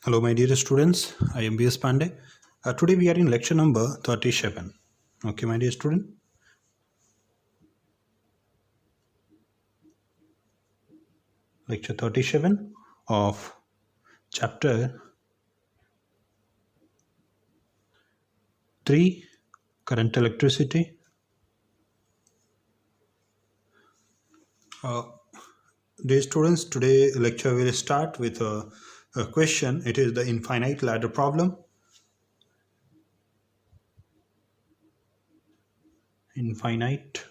Hello my dear students, I am B.S. Pandey. Today we are in lecture number 37. Okay my dear student. Lecture 37 of chapter 3, current electricity. Dear students, today lecture will start with a question. It is the infinite ladder problem. Infinite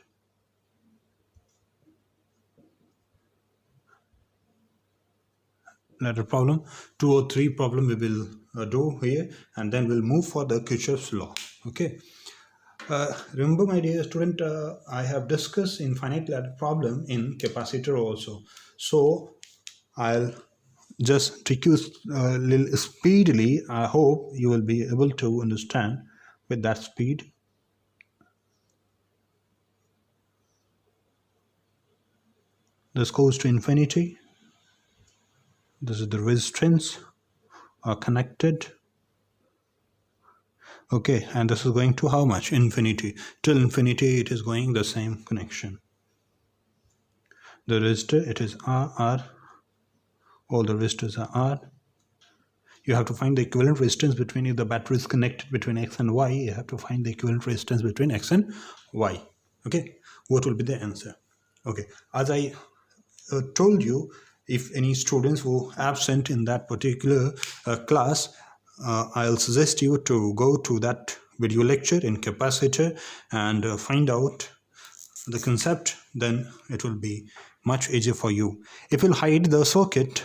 ladder problem. 2 or 3 problem we will do here, and then we'll move for the Kirchoffs law. Okay. Remember my dear student, I have discussed infinite ladder problem in capacitor also. So I'll just take you a little speedily. I hope you will be able to understand with that speed. This goes to infinity. This is the resistance are connected. Okay, and this is going to how much? Infinity. Till infinity it is going the same connection. The resistor, it is R. All the resistors are R. You have to find the equivalent resistance between, if the battery is connected between X and Y, you have to find the equivalent resistance between X and Y. Okay, what will be the answer? Okay, as I told you, if any students were absent in that particular class, I'll suggest you to go to that video lecture in capacitor and find out the concept. Then it will be much easier for you. If you'll hide the circuit,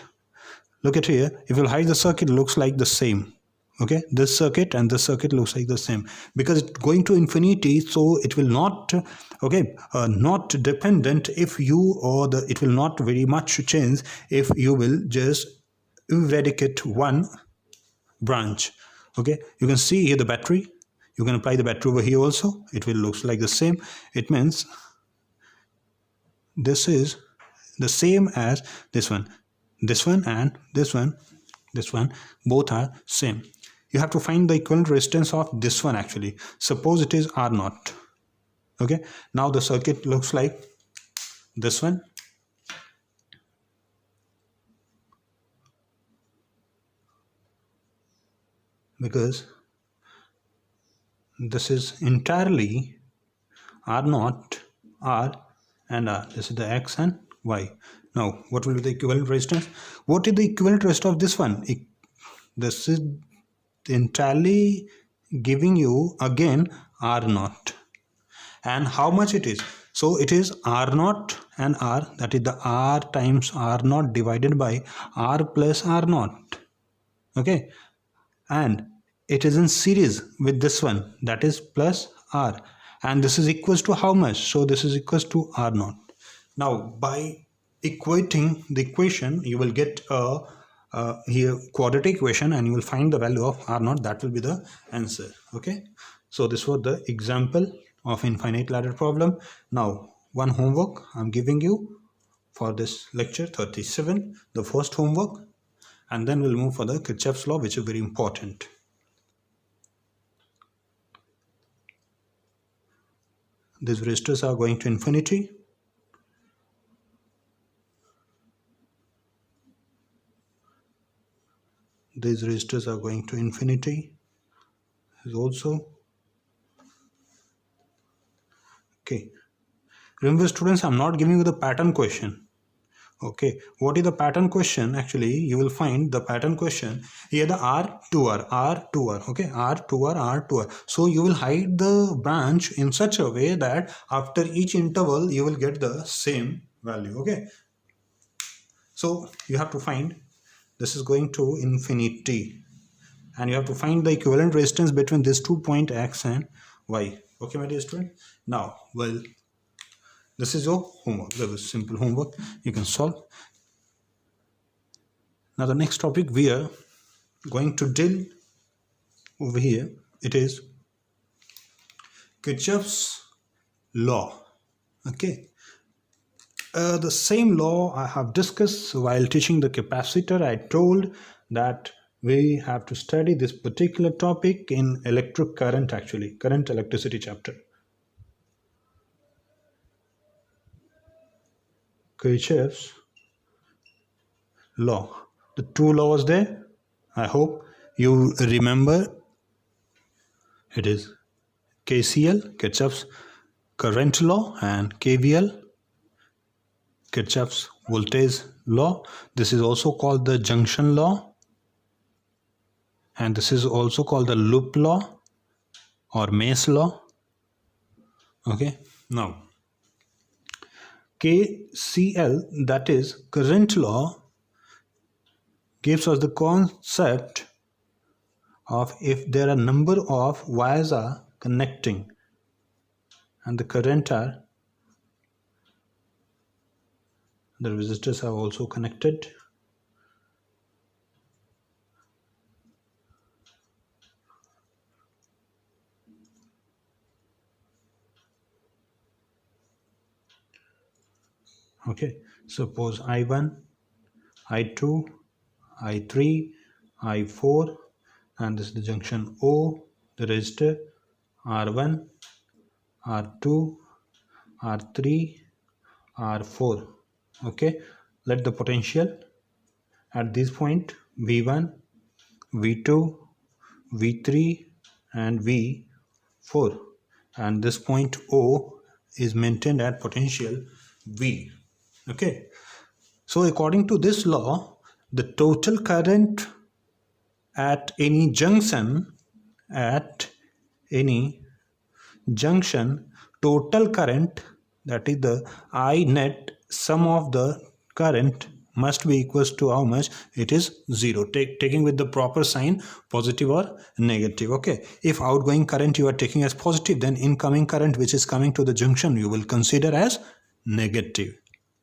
look at here, if you'll hide the circuit, it looks like the same. Okay, this circuit and this circuit looks like the same because it's going to infinity, so it will not, okay, not dependent if you, or the, it will not very much change if you will just eradicate one branch. Okay, you can see here the battery. You can apply the battery over here also. It will looks like the same. It means this is the same as this one. This one and this one, both are same. You have to find the equivalent resistance of this one actually. Suppose it is R0. Okay, now the circuit looks like this one. Because this is entirely R0, R and R. This is the X and Y. Now, what will be the equivalent resistance? What is the equivalent resistance of this one? This is entirely giving you again R0. And how much it is? So it is R0 and R, that is the R times R0 divided by R plus R0. Okay. And it is in series with this one, that is plus R. And this is equals to how much? So this is equals to R0. Now, by equating the equation, you will get a here quadratic equation, and you will find the value of R0. That will be the answer. Okay, so this was the example of infinite ladder problem. Now, one homework I'm giving you for this lecture 37, the first homework, and then we'll move for the Kirchoffs law, which is very important. These resistors are going to infinity. These resistors are going to infinity is also. Okay, remember students, I'm not giving you the pattern question. Okay, what is the pattern question? Actually, you will find the pattern question here, the R2R, okay, R2R. So you will hide the branch in such a way that after each interval you will get the same value. Okay, so you have to find, this is going to infinity, and you have to find the equivalent resistance between these 2 points X and Y. Okay, my dear student. Now, well, this is your homework. That was simple homework. You can solve. Now, the next topic we are going to deal over here, it is Kirchoffs law. Okay. The same law I have discussed while teaching the capacitor. I told that we have to study this particular topic in electric current, actually current electricity chapter. Kirchoffs law. The two laws there, I hope you remember. It is KCL, Kirchoffs current law, and KVL, Kirchoffs voltage law. This is also called the junction law, and this is also called the loop law or mace law. Okay, now KCL, that is current law, gives us the concept of if there are number of wires are connecting and the current are, the resistors are also connected. Okay, suppose I1, I2, I3, I4, and this is the junction O, the resistor R1, R2, R3, R4. Okay, let the potential at this point V1, V2, V3 and V4, and this point O is maintained at potential V. Okay, so according to this law, the total current at any junction, total current, that is the I net sum of the current, must be equals to how much? It is 0, taking with the proper sign, positive or negative. Okay, if outgoing current you are taking as positive, then incoming current which is coming to the junction you will consider as negative.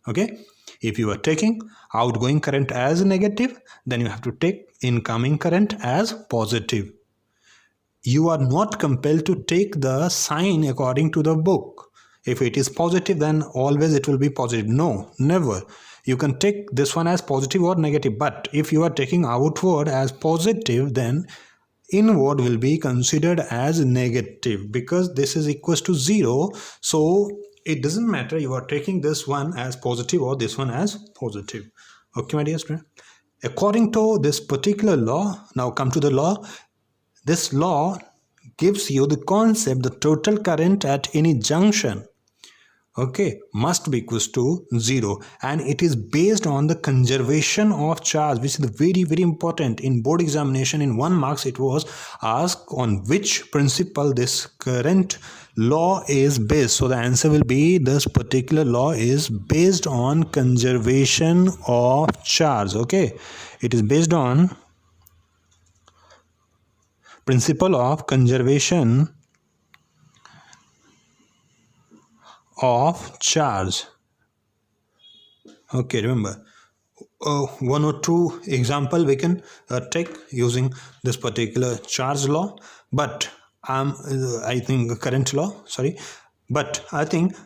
Okay, if you are taking outgoing current as negative, then you have to take incoming current as positive. You are not compelled to take the sign according to the book. If it is positive, then always it will be positive. No, never. You can take this one as positive or negative, but if you are taking outward as positive, then inward will be considered as negative, because this is equals to 0. So it doesn't matter you are taking this one as positive or this one as positive. Okay, my dear student. According to this particular law, now come to the law. This law gives you the concept, the total current at any junction, okay, must be equals to 0, and it is based on the conservation of charge, which is very, very important. In board examination in 1 marks it was asked on which principle this current law is based. So the answer will be this particular law is based on conservation of charge. Okay, it is based on principle of conservation of charge. Okay, remember, one or two example we can take using this particular charge law, but I think current law, sorry, but I think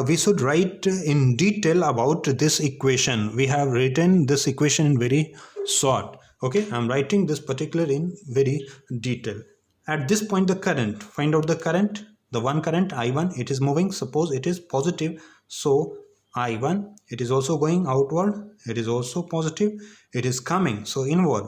we should write in detail about this equation. We have written this equation in very short. Okay, I'm writing this particular in very detail. At this point, the current, find out the current, the one current I1, it is moving, suppose it is positive, so I1, it is also going outward, it is also positive, it is coming, so inward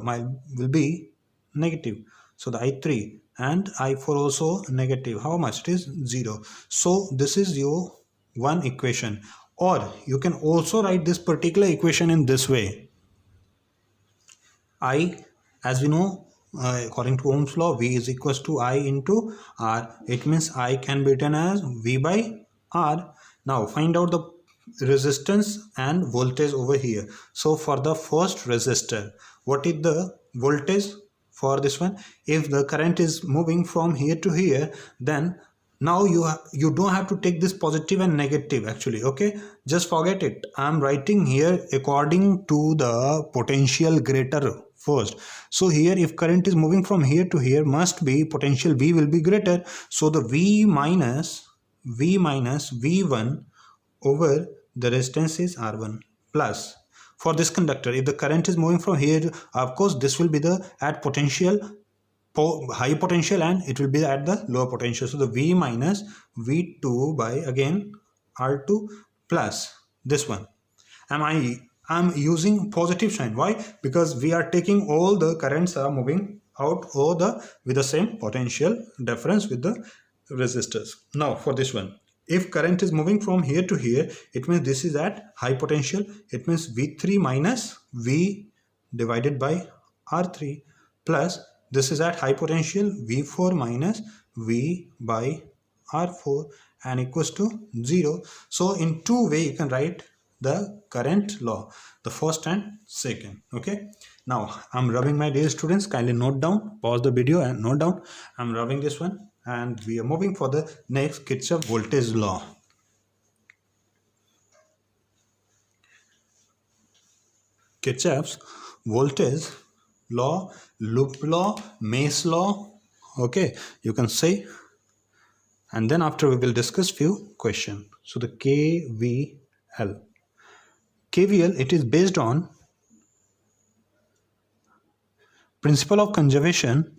will be negative, so the I3 and I4 also negative. How much? It is 0. So this is your one equation, or you can also write this particular equation in this way. I, as we know, according to Ohm's law, V is equals to I into R. It means I can be written as V by R. Now find out the resistance and voltage over here. So for the first resistor, what is the voltage for this one? If the current is moving from here to here, then now you don't have to take this positive and negative actually. Okay, just forget it. I'm writing here according to the potential greater first. So here if current is moving from here to here, must be potential V will be greater. So the V minus V1 over the resistance is R1 plus for this conductor, if the current is moving from here, of course this will be the at potential, high potential, and it will be at the lower potential. So the V minus V2 by again R2 plus this one. I'm using positive sign. Why? Because we are taking all the currents are moving out with the same potential difference with the resistors. Now for this one, if current is moving from here to here, it means this is at high potential. It means V3 minus V divided by R3 plus this is at high potential, V4 minus V by R4 and equals to 0. So in two ways you can write the current law, the first and second. Okay, now I'm rubbing, my dear students, kindly note down, pause the video and note down. I'm rubbing this one and we are moving for the next, Kirchoff voltage law. Kirchoff's voltage law, loop law, maze law, okay, you can say, and then after we will discuss few questions. So the KVL, it is based on principle of conservation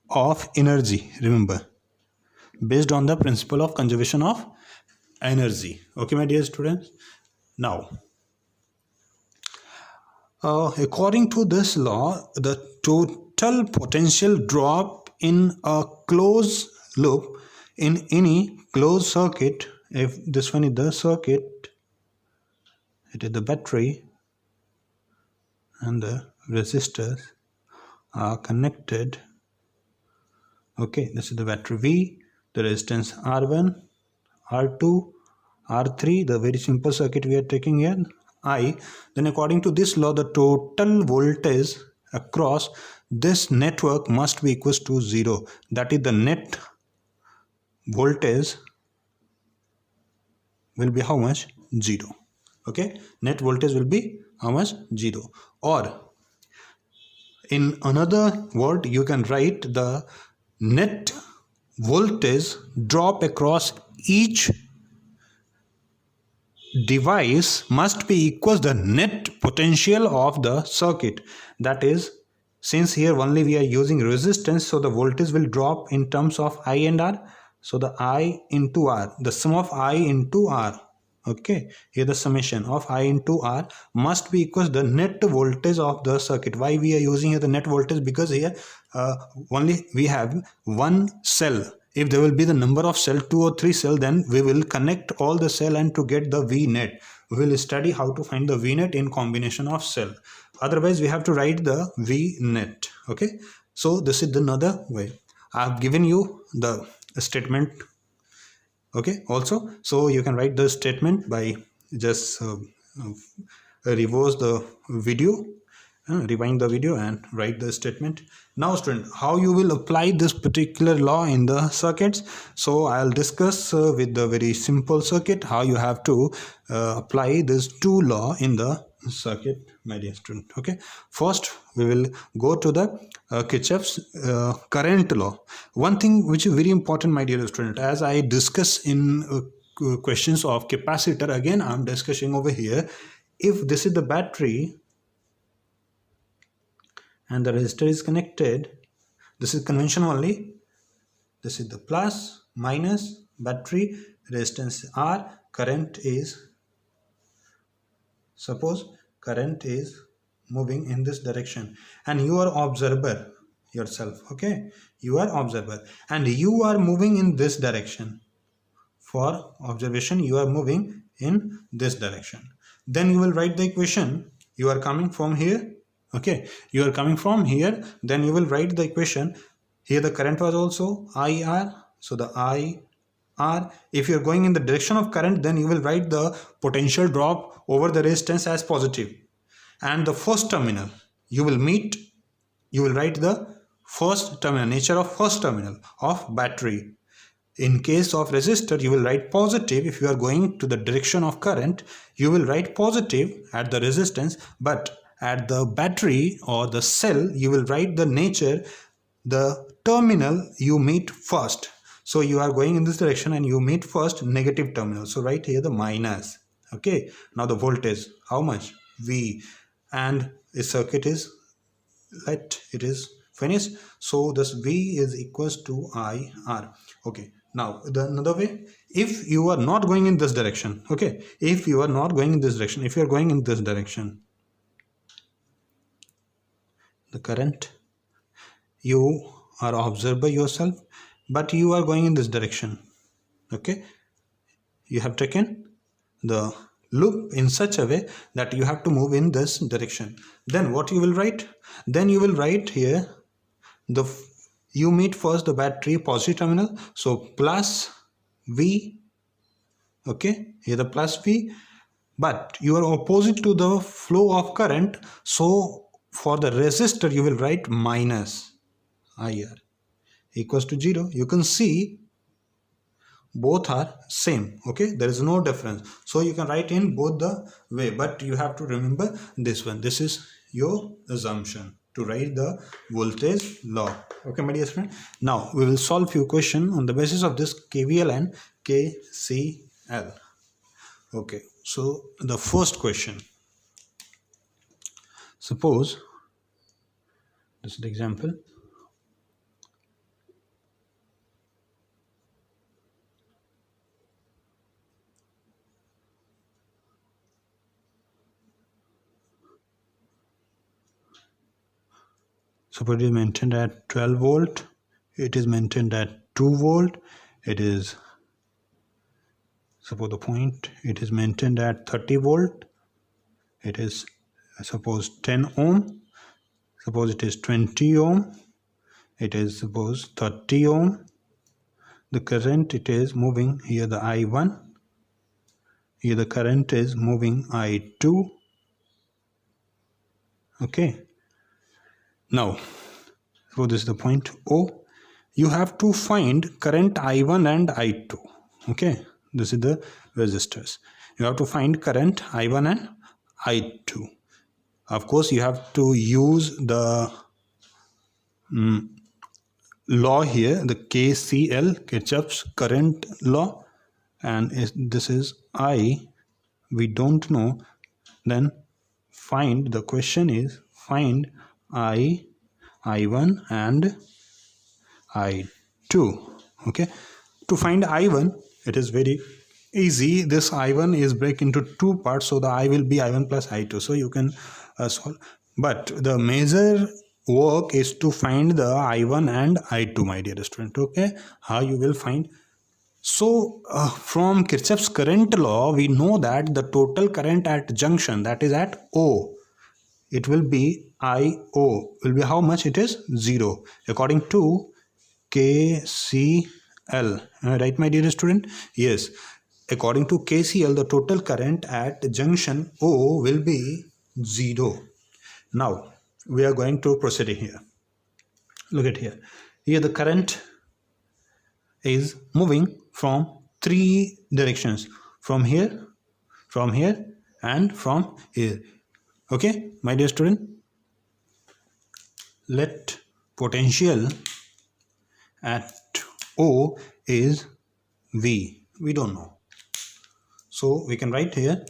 of energy. Remember, based on the principle of conservation of energy. Okay, my dear students. Now, according to this law, the total potential drop in a closed loop in any closed circuit, if this one is the circuit, it is the battery and the resistors are connected. Okay, this is the battery V, the resistance R1, R2, R3, the very simple circuit we are taking here, I. Then according to this law, the total voltage across this network must be equals to 0. That is, the net voltage will be how much? 0. Okay, net voltage will be how much? 0. Or in another word, you can write the net voltage drop across each device must be equals the net potential of the circuit. That is, since here only we are using resistance, so the voltage will drop in terms of I and R. So the I into R, the sum of I into R, okay, here the summation of I into R must be equals the net voltage of the circuit. Why we are using here the net voltage? Because here only we have one cell. If there will be the number of cell, 2 or 3 cell, then we will connect all the cell and to get the V net. We will study how to find the V net in combination of cell. Otherwise, we have to write the V net. Okay. So this is another way. I have given you the statement. Okay. Also, so you can write the statement by just reverse the video. Rewind the video and write the statement. Now student, how you will apply this particular law in the circuits? So I'll discuss with the very simple circuit how you have to apply this two law in the circuit, my dear student. Okay, first we will go to the Kirchoff's current law. One thing which is very important, my dear student, as I discuss in questions of capacitor, again I'm discussing over here. If this is the battery and the resistor is connected, this is convention only. This is the plus, minus, battery, resistance R, current is, suppose current is moving in this direction and you are observer yourself. Okay, you are observer and you are moving in this direction. For observation, you are moving in this direction. Then you will write the equation. You are coming from here. Okay, you are coming from here, then you will write the equation. Here the current was also IR, so the IR, if you are going in the direction of current, then you will write the potential drop over the resistance as positive. And the first terminal, you will write the first terminal, nature of first terminal of battery. In case of resistor, you will write positive. If you are going to the direction of current, you will write positive at the resistance, but at the battery or the cell, you will write the nature, the terminal you meet first. So you are going in this direction and you meet first negative terminal. So write here the minus. Okay. Now the voltage, how much? V, and a circuit is, let it is finished. So this V is equals to IR. Okay, now the another way, if you are not going in this direction, okay, if you are not going in this direction, if you are going in this direction, the current, you are observed by yourself, but you are going in this direction, okay, you have taken the loop in such a way that you have to move in this direction. Then what you will write? Then you will write here the, you meet first the battery positive terminal, so plus V, okay, here the plus V, but you are opposite to the flow of current, so for the resistor you will write minus IR equals to 0. You can see both are same, okay, there is no difference, so you can write in both the way, but you have to remember this one. This is your assumption to write the voltage law. Okay, my dear friend, now we will solve few questions on the basis of this KVL and KCL. Okay, so the first question, suppose this is the example. Suppose it is maintained at 12 volt, it is maintained at 2 volt, it is, suppose the point, it is maintained at 30 volt, it is suppose 10 ohm, suppose it is 20 ohm, it is suppose 30 ohm, the current it is moving here the I1, here the current is moving I2, okay. Now, so this is the point O. You have to find current I1 and I2. Okay, this is the resistors. You have to find current I1 and I2. Of course, you have to use the law here, the KCL, Kirchoffs current law, and this is I. We don't know. Then find. The question is find I1 and I2. Okay, to find I1, it is very easy. This I1 is break into two parts, so the I will be I1 plus I2, so you can solve, but the major work is to find the I1 and I2, my dear student. Okay, how you will find? So from Kirchoff's current law, we know that the total current at junction, that is at O, it will be IO, will be how much? It is 0 according to KCL. Right, my dear student? Yes, according to KCL, the total current at junction O will be 0. Now we are going to proceed here. Look at here. Here the current is moving from three directions, from here, and from here. Okay, my dear student, let potential at O is V. We don't know, so we can write here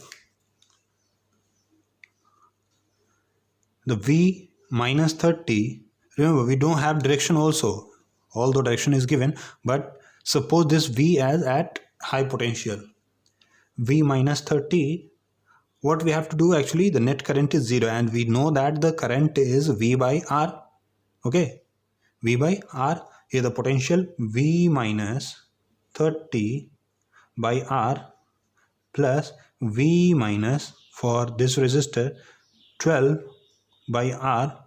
the V minus 30. Remember, we don't have direction also, although direction is given, but suppose this V as at high potential, V minus 30. What we have to do, actually the net current is 0, and we know that the current is V by R. Okay, V by R. Here the potential V minus 30 by R plus V minus, for this resistor, 12 by R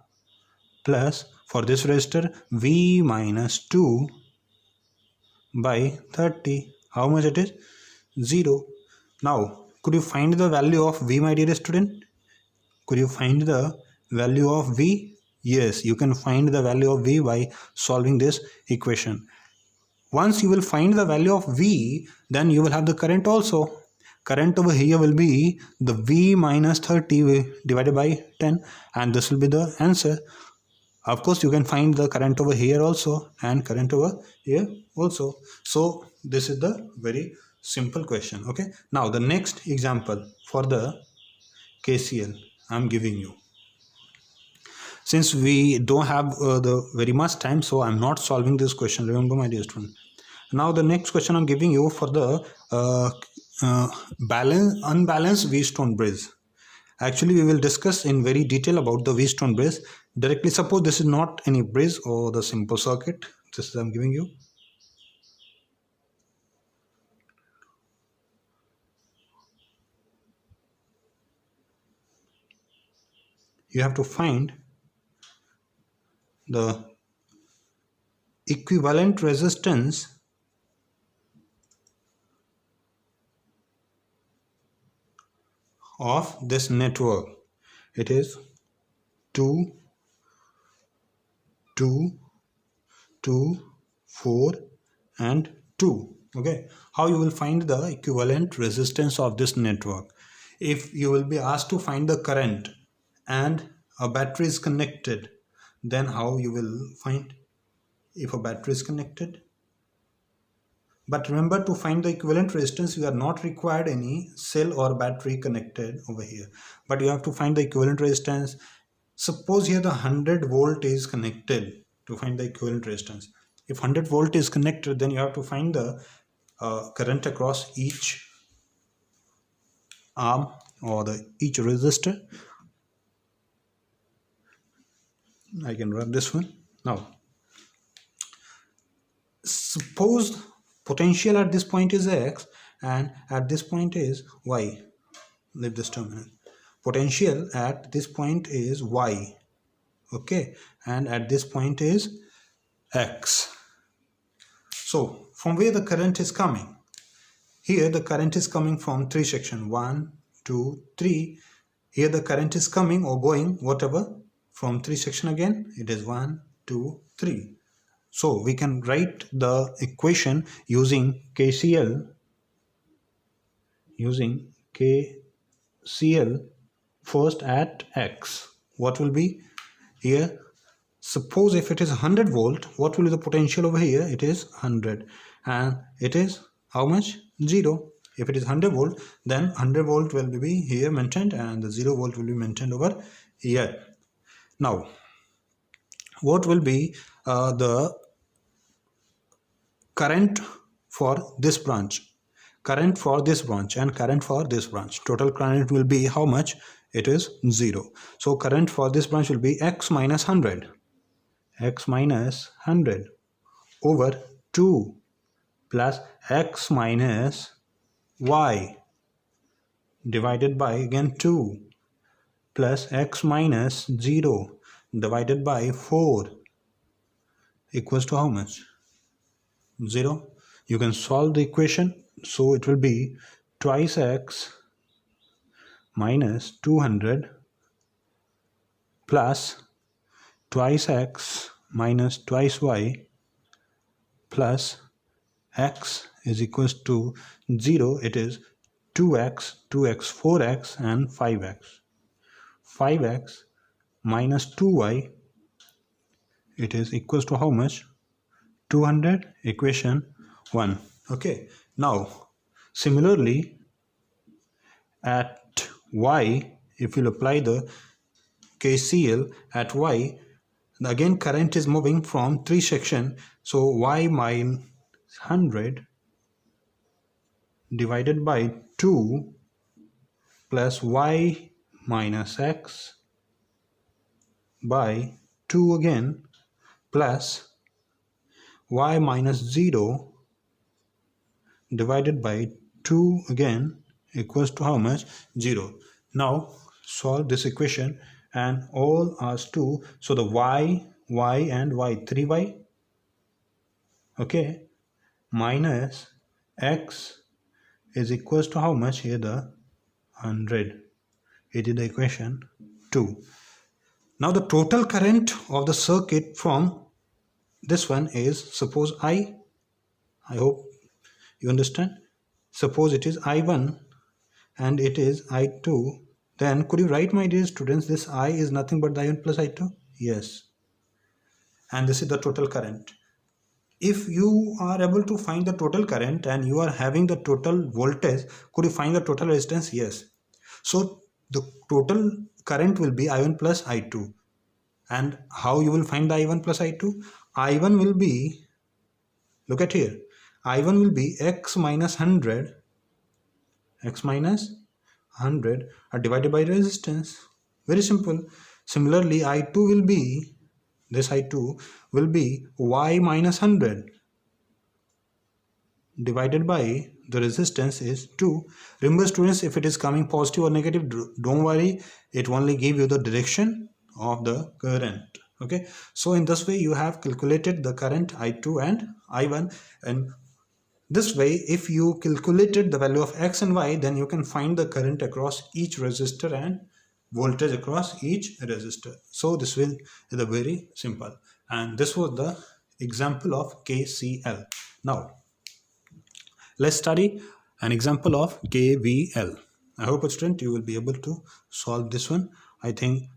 plus for this resistor V minus 2 by 30. How much it is? 0. Now, could you find the value of V, my dear student? Could you find the value of V? Yes, you can find the value of V by solving this equation. Once you will find the value of V, then you will have the current also. Current over here will be the V minus 30 divided by 10, and this will be the answer. Of course, you can find the current over here also and current over here also. So this is the very simple question. Okay, now the next example for the KCL. I'm giving you. Since we don't have the very much time, so I'm not solving this question. Remember, my dear student. Now the next question I'm giving you for the unbalanced V-stone bridge. Actually, we will discuss in very detail about the V-stone bridge. Directly, suppose this is not any bridge or the simple circuit. This is I'm giving you. You have to find the equivalent resistance of this network. It is 2, 2, 2, 4 and 2. Okay, how you will find the equivalent resistance of this network? If you will be asked to find the current and a battery is connected, then how you will find if a battery is connected? But remember, to find the equivalent resistance, you are not required any cell or battery connected over here, but you have to find the equivalent resistance. Suppose here the 100 volt is connected. To find the equivalent resistance, if 100 volt is connected, then you have to find the current across each arm or each resistor. I can run this one. Now suppose potential at this point is X and at this point is Y. Leave this terminal. Potential at this point is Y. Okay, and at this point is X. So from where the current is coming? Here the current is coming from 3 sections. 1, 2, 3. Here the current is coming or going whatever from 3 sections again. It is 1, 2, 3. So we can write the equation using KCL. Using KCL first at X. What will be here? Suppose if it is 100 volt, what will be the potential over here? It is 100 and it is how much? 0. If it is 100 volt, then 100 volt will be here maintained and the 0 volt will be maintained over here. Now what will be the current for this branch? Current for this branch and current for this branch. Total current will be how much? It is 0. So current for this branch will be X minus 100. X minus 100 over 2 plus X minus Y divided by again 2 plus X minus 0 divided by 4 equals to how much? 0. You can solve the equation. So it will be twice X minus 200 plus twice X minus twice Y plus X is equals to 0. It is 2X, 2X, 4X and 5X. 5X minus 2Y, it is equals to how much? 200. Equation 1. Okay. Now similarly at Y, if you apply the KCL at Y, again current is moving from 3 sections. So Y minus 100 divided by 2 plus Y minus X by 2 again plus Y minus 0 divided by 2 again equals to how much? 0. Now solve this equation and all are 2. So the Y and Y, 3Y, okay, minus X is equals to how much? Here the 100. It is the equation 2. Now the total current of the circuit from this one is, suppose I hope you understand. Suppose it is I1 and it is I2. Then could you write, my dear students, this I is nothing but the I1 plus I2? Yes. And this is the total current. If you are able to find the total current and you are having the total voltage, could you find the total resistance? Yes. So the total current will be I1 plus I2. And how you will find the I1 plus I2? I1 will be, look at here, I1 will be x minus 100 divided by resistance. Very simple. Similarly, I2 will be, this I2 will be y minus 100 divided by the resistance is 2. Remember students, if it is coming positive or negative, don't worry, it only give you the direction of the current. Okay, so in this way you have calculated the current I2 and I1, and this way if you calculated the value of x and y, then you can find the current across each resistor and voltage across each resistor. So this will is a very simple, and this was the example of KCL. Now let's study an example of KVL. I hope, student, you will be able to solve this one. I think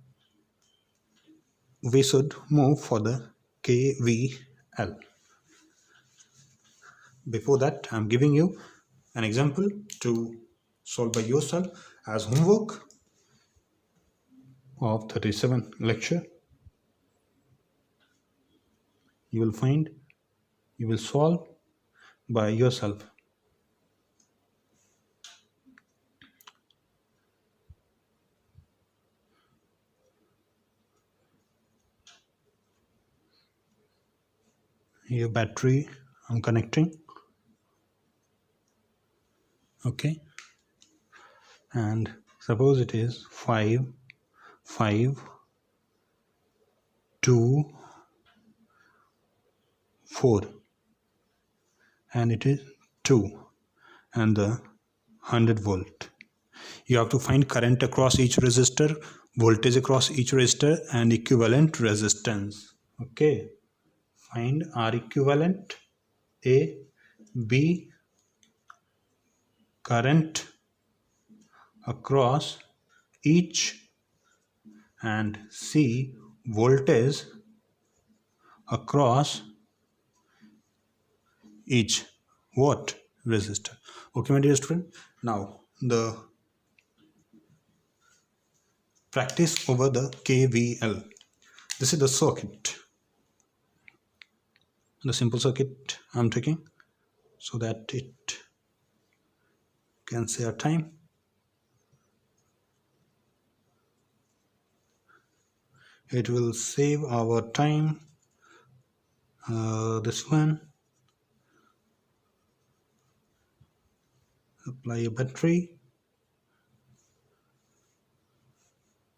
we should move for the KVL. Before that, I am giving you an example to solve by yourself as homework of 37 lecture. You will solve by yourself. Here battery I'm connecting. Okay, and suppose it is 5, 2, 4, and it is 2 and the 100 volt. You have to find current across each resistor, voltage across each resistor, and equivalent resistance. Okay, find R equivalent, A, B, current across each, and C, voltage across each what resistor. Okay, my dear student, now the practice over the KVL. This is the circuit, the simple circuit I'm taking so that it can save time. It will save our time. This one, apply a battery,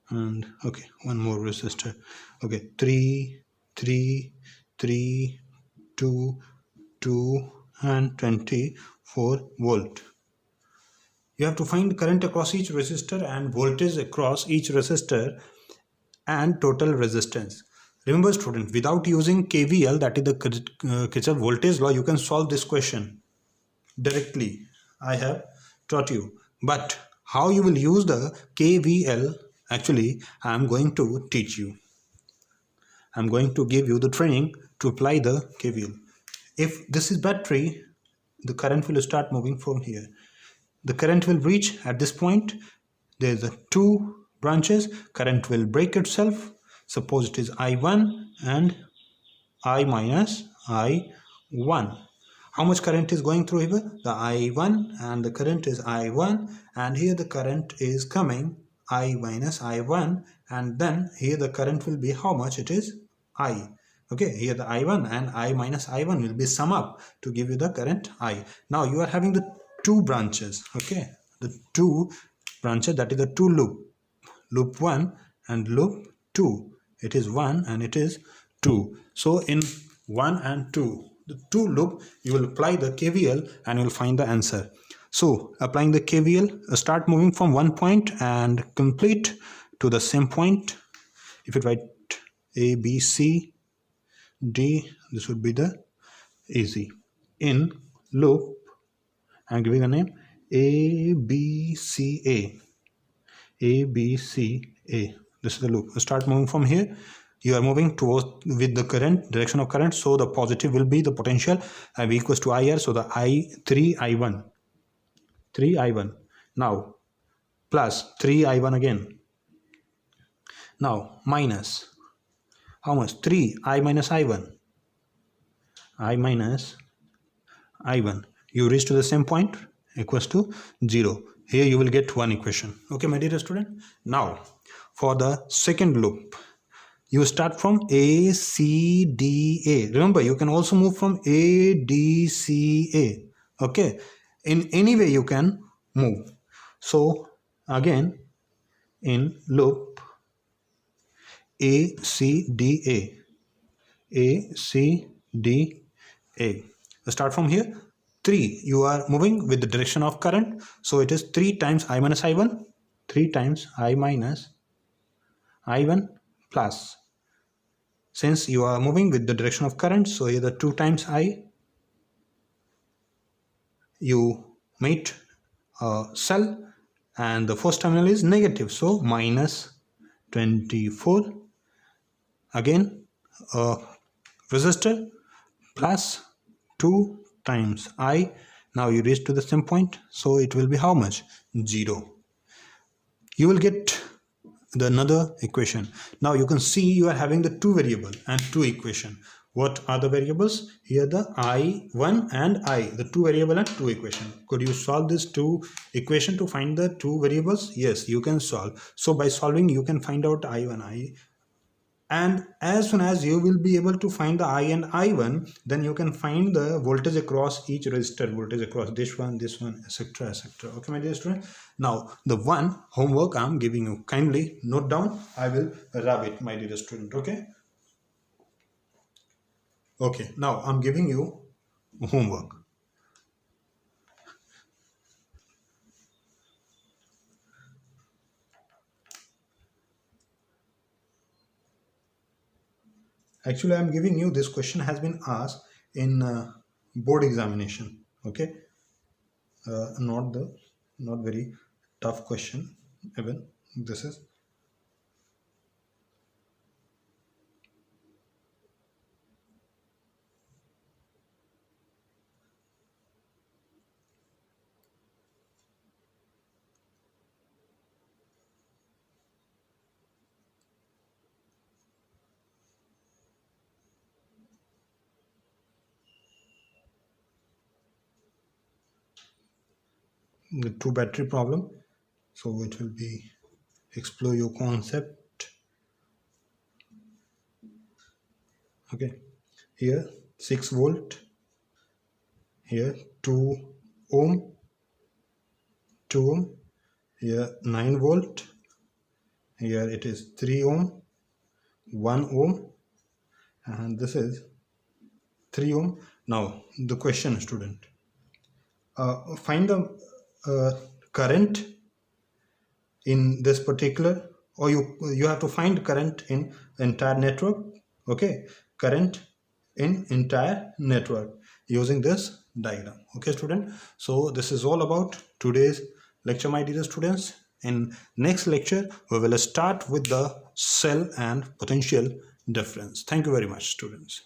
and okay, one more resistor. Okay, 3, 2, 2 and 24 volt. You have to find current across each resistor and voltage across each resistor and total resistance. Remember student, without using KVL, that is the Kirchoff voltage law, you can solve this question directly. I have taught you, but how you will use the KVL, actually I am going to teach you. I am going to give you the training to apply the KVL. If this is battery, the current will start moving from here. The current will reach at this point. There is a 2 branches. Current will break itself. Suppose it is I1 and I minus I1. How much current is going through here? The I1, and the current is I1, and here the current is coming I minus I1, and then here the current will be how much? It is I. Okay, here the I1 and I minus I1 will be sum up to give you the current I. Now you are having the 2 branches. Okay, the 2 branches, that is the 2 loop 1 and loop 2. It is 1 and it is 2. So in 1 and 2, the 2 loop, you will apply the KVL and you will find the answer. So applying the KVL, start moving from one point and complete to the same point. If you write A, B, C, D, this would be the easy. In loop, I am giving a name A, B, C, A. A, B, C, A. This is the loop. Start moving from here. You are moving towards with the current, direction of current. So the positive will be the potential I V equals to IR. So the I3I1. 3I1. Now plus 3I1 again. Now minus how much? 3 I minus I1. I minus I1. You reach to the same point equals to 0. Here you will get one equation. Okay, my dear student. Now for the second loop, you start from A, C, D, A. Remember, you can also move from A, D, C, A. Okay, in any way you can move. So again, in loop A, C, D, A, C, D, A. Start from here. 3, you are moving with the direction of current. So it is 3 times I minus I1. 3 times I minus I1 plus. Since you are moving with the direction of current, so here the 2 times I, you meet a cell and the first terminal is negative, so minus 24. Again a resistor plus 2 times I. Now you reach to the same point, so it will be how much? 0. You will get the another equation. Now you can see you are having the 2 variable and 2 equation. What are the variables? Here the I1 and I, the 2 variable and 2 equation. Could you solve this 2 equation to find the 2 variables? Yes, you can solve. So by solving you can find out I1, I. And as soon as you will be able to find the I and I1, then you can find the voltage across each resistor, voltage across this one, etc, etc. Okay, my dear student. Now the one homework I'm giving you, kindly note down. I will rub it, my dear student. Okay. Okay. Now I'm giving you homework. Actually, I'm giving you, this question has been asked in board examination. Okay, not very tough question. Even this is the 2 battery problem. So it will be explore your concept. Okay, here 6 volt, here 2 ohm, 2 ohm, here 9 volt, here it is 3 ohm, 1 ohm, and this is 3 ohm. Now the question, student, find the current in this particular, or you have to find current in entire network. Okay, current in entire network using this diagram. Okay, student. So this is all about today's lecture, my dear students. In next lecture we will start with the cell and potential difference. Thank you very much, students.